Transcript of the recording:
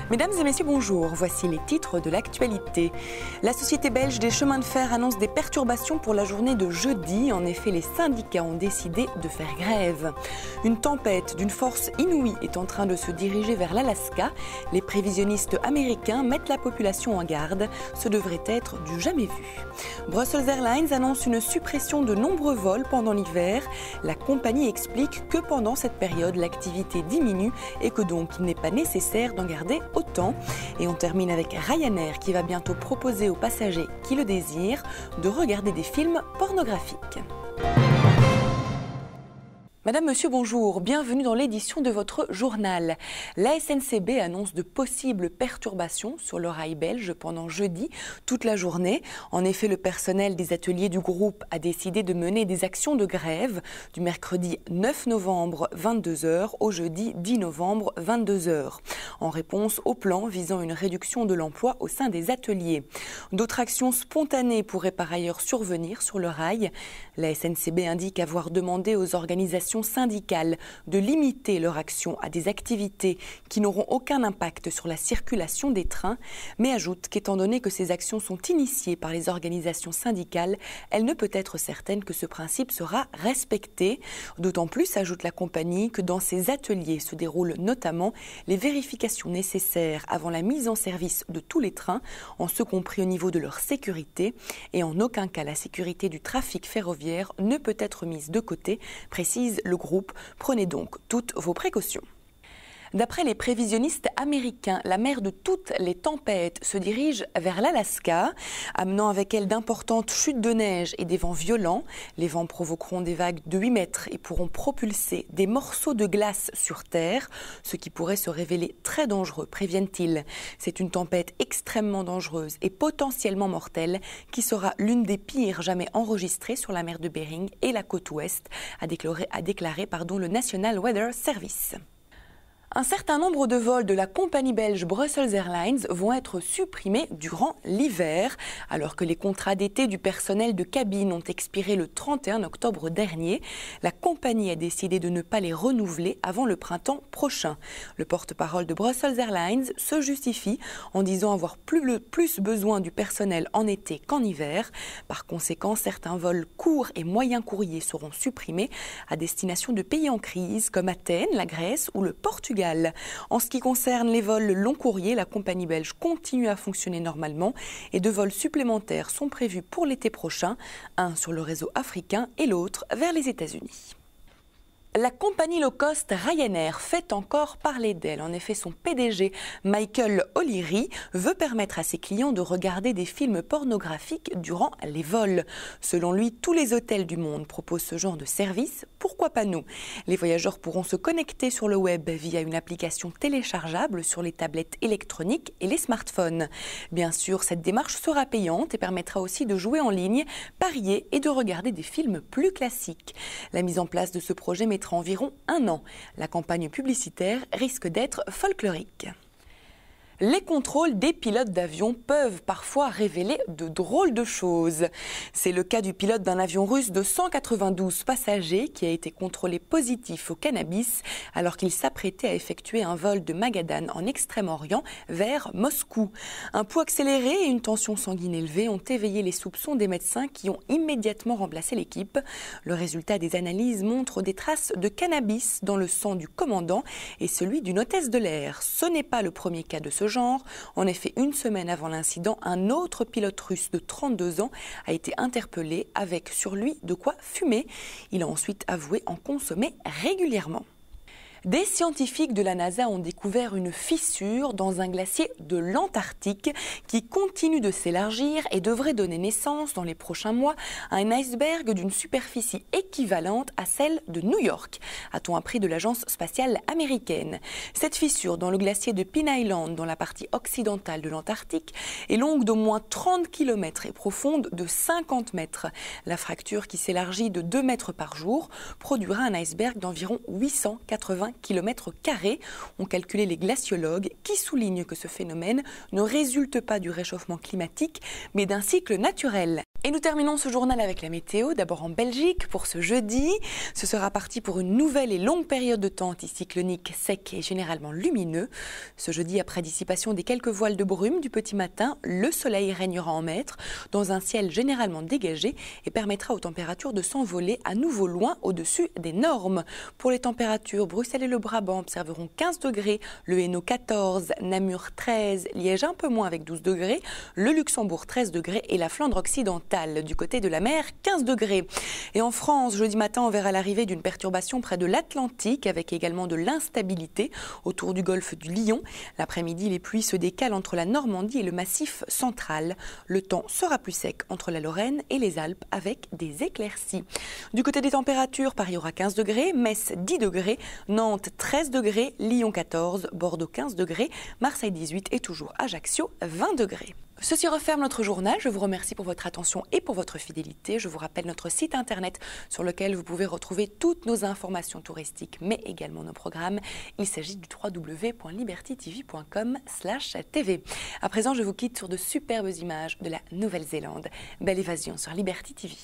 Mesdames et messieurs, bonjour. Voici les titres de l'actualité. La Société belge des chemins de fer annonce des perturbations pour la journée de jeudi. En effet, les syndicats ont décidé de faire grève. Une tempête d'une force inouïe est en train de se diriger vers l'Alaska. Les prévisionnistes américains mettent la population en garde. Ce devrait être du jamais vu. Brussels Airlines annonce une suppression de nombreux vols pendant l'hiver. La compagnie explique que pendant cette période, l'activité diminue et que donc il n'est pas nécessaire d'en garder autant. Et on termine avec Ryanair qui va bientôt proposer aux passagers qui le désirent de regarder des films pornographiques. Madame, Monsieur, bonjour. Bienvenue dans l'édition de votre journal. La SNCB annonce de possibles perturbations sur le rail belge pendant jeudi, toute la journée. En effet, le personnel des ateliers du groupe a décidé de mener des actions de grève du mercredi 9 novembre 22h au jeudi 10 novembre 22h, en réponse au plan visant une réduction de l'emploi au sein des ateliers. D'autres actions spontanées pourraient par ailleurs survenir sur le rail. La SNCB indique avoir demandé aux organisations syndicales de limiter leur action à des activités qui n'auront aucun impact sur la circulation des trains, mais ajoute qu'étant donné que ces actions sont initiées par les organisations syndicales, elle ne peut être certaine que ce principe sera respecté. D'autant plus, ajoute la compagnie, que dans ces ateliers se déroulent notamment les vérifications nécessaires avant la mise en service de tous les trains, en ce compris au niveau de leur sécurité, et en aucun cas la sécurité du trafic ferroviaire ne peut être mise de côté, précise le groupe. Prenez donc toutes vos précautions. D'après les prévisionnistes américains, la mer de toutes les tempêtes se dirige vers l'Alaska, amenant avec elle d'importantes chutes de neige et des vents violents. Les vents provoqueront des vagues de 8 mètres et pourront propulser des morceaux de glace sur Terre, ce qui pourrait se révéler très dangereux, préviennent-ils. C'est une tempête extrêmement dangereuse et potentiellement mortelle qui sera l'une des pires jamais enregistrées sur la mer de Bering et la côte ouest, a déclaré le National Weather Service. Un certain nombre de vols de la compagnie belge Brussels Airlines vont être supprimés durant l'hiver, alors que les contrats d'été du personnel de cabine ont expiré le 31 octobre dernier. La compagnie a décidé de ne pas les renouveler avant le printemps prochain. Le porte-parole de Brussels Airlines se justifie en disant avoir plus besoin du personnel en été qu'en hiver. Par conséquent, certains vols courts et moyens courriers seront supprimés à destination de pays en crise comme Athènes, la Grèce ou le Portugal. En ce qui concerne les vols long courriers, la compagnie belge continue à fonctionner normalement et 2 vols supplémentaires sont prévus pour l'été prochain, un sur le réseau africain et l'autre vers les États-Unis. La compagnie low cost Ryanair fait encore parler d'elle. En effet, son PDG, Michael O'Leary, veut permettre à ses clients de regarder des films pornographiques durant les vols. Selon lui, tous les hôtels du monde proposent ce genre de service. Pourquoi pas nous ? Les voyageurs pourront se connecter sur le web via une application téléchargeable sur les tablettes électroniques et les smartphones. Bien sûr, cette démarche sera payante et permettra aussi de jouer en ligne, parier et de regarder des films plus classiques. La mise en place de ce projet mettra environ 1 an. La campagne publicitaire risque d'être folklorique. Les contrôles des pilotes d'avion peuvent parfois révéler de drôles de choses. C'est le cas du pilote d'un avion russe de 192 passagers qui a été contrôlé positif au cannabis alors qu'il s'apprêtait à effectuer un vol de Magadan en Extrême-Orient vers Moscou. Un pouls accéléré et une tension sanguine élevée ont éveillé les soupçons des médecins qui ont immédiatement remplacé l'équipe. Le résultat des analyses montre des traces de cannabis dans le sang du commandant et celui d'une hôtesse de l'air. Ce n'est pas le premier cas de ce genre. En effet, 1 semaine avant l'incident, un autre pilote russe de 32 ans a été interpellé avec sur lui de quoi fumer. Il a ensuite avoué en consommer régulièrement. Des scientifiques de la NASA ont découvert une fissure dans un glacier de l'Antarctique qui continue de s'élargir et devrait donner naissance dans les prochains mois à un iceberg d'une superficie équivalente à celle de New York, a-t-on appris de l'agence spatiale américaine. Cette fissure dans le glacier de Pine Island, dans la partie occidentale de l'Antarctique, est longue d'au moins 30 km et profonde de 50 mètres. La fracture, qui s'élargit de 2 mètres par jour, produira un iceberg d'environ 880 km², ont calculé les glaciologues qui soulignent que ce phénomène ne résulte pas du réchauffement climatique mais d'un cycle naturel. Et nous terminons ce journal avec la météo, d'abord en Belgique pour ce jeudi. Ce sera parti pour une nouvelle et longue période de temps anticyclonique sec et généralement lumineux. Ce jeudi, après dissipation des quelques voiles de brume du petit matin, le soleil régnera en maître dans un ciel généralement dégagé et permettra aux températures de s'envoler à nouveau loin au-dessus des normes. Pour les températures, Bruxelles et le Brabant observeront 15 degrés, le Hainaut 14, Namur 13, Liège un peu moins avec 12 degrés, le Luxembourg 13 degrés et la Flandre occidentale du côté de la mer, 15 degrés. Et en France, jeudi matin, on verra l'arrivée d'une perturbation près de l'Atlantique avec également de l'instabilité autour du golfe du Lion. L'après-midi, les pluies se décalent entre la Normandie et le Massif central. Le temps sera plus sec entre la Lorraine et les Alpes avec des éclaircies. Du côté des températures, Paris aura 15 degrés, Metz 10 degrés, Nantes 13 degrés, Lyon 14, Bordeaux 15 degrés, Marseille 18 et toujours Ajaccio 20 degrés. Ceci referme notre journal. Je vous remercie pour votre attention et pour votre fidélité. Je vous rappelle notre site internet sur lequel vous pouvez retrouver toutes nos informations touristiques, mais également nos programmes. Il s'agit du www.libertytv.com/tv. À présent, je vous quitte sur de superbes images de la Nouvelle-Zélande. Belle évasion sur Liberty TV.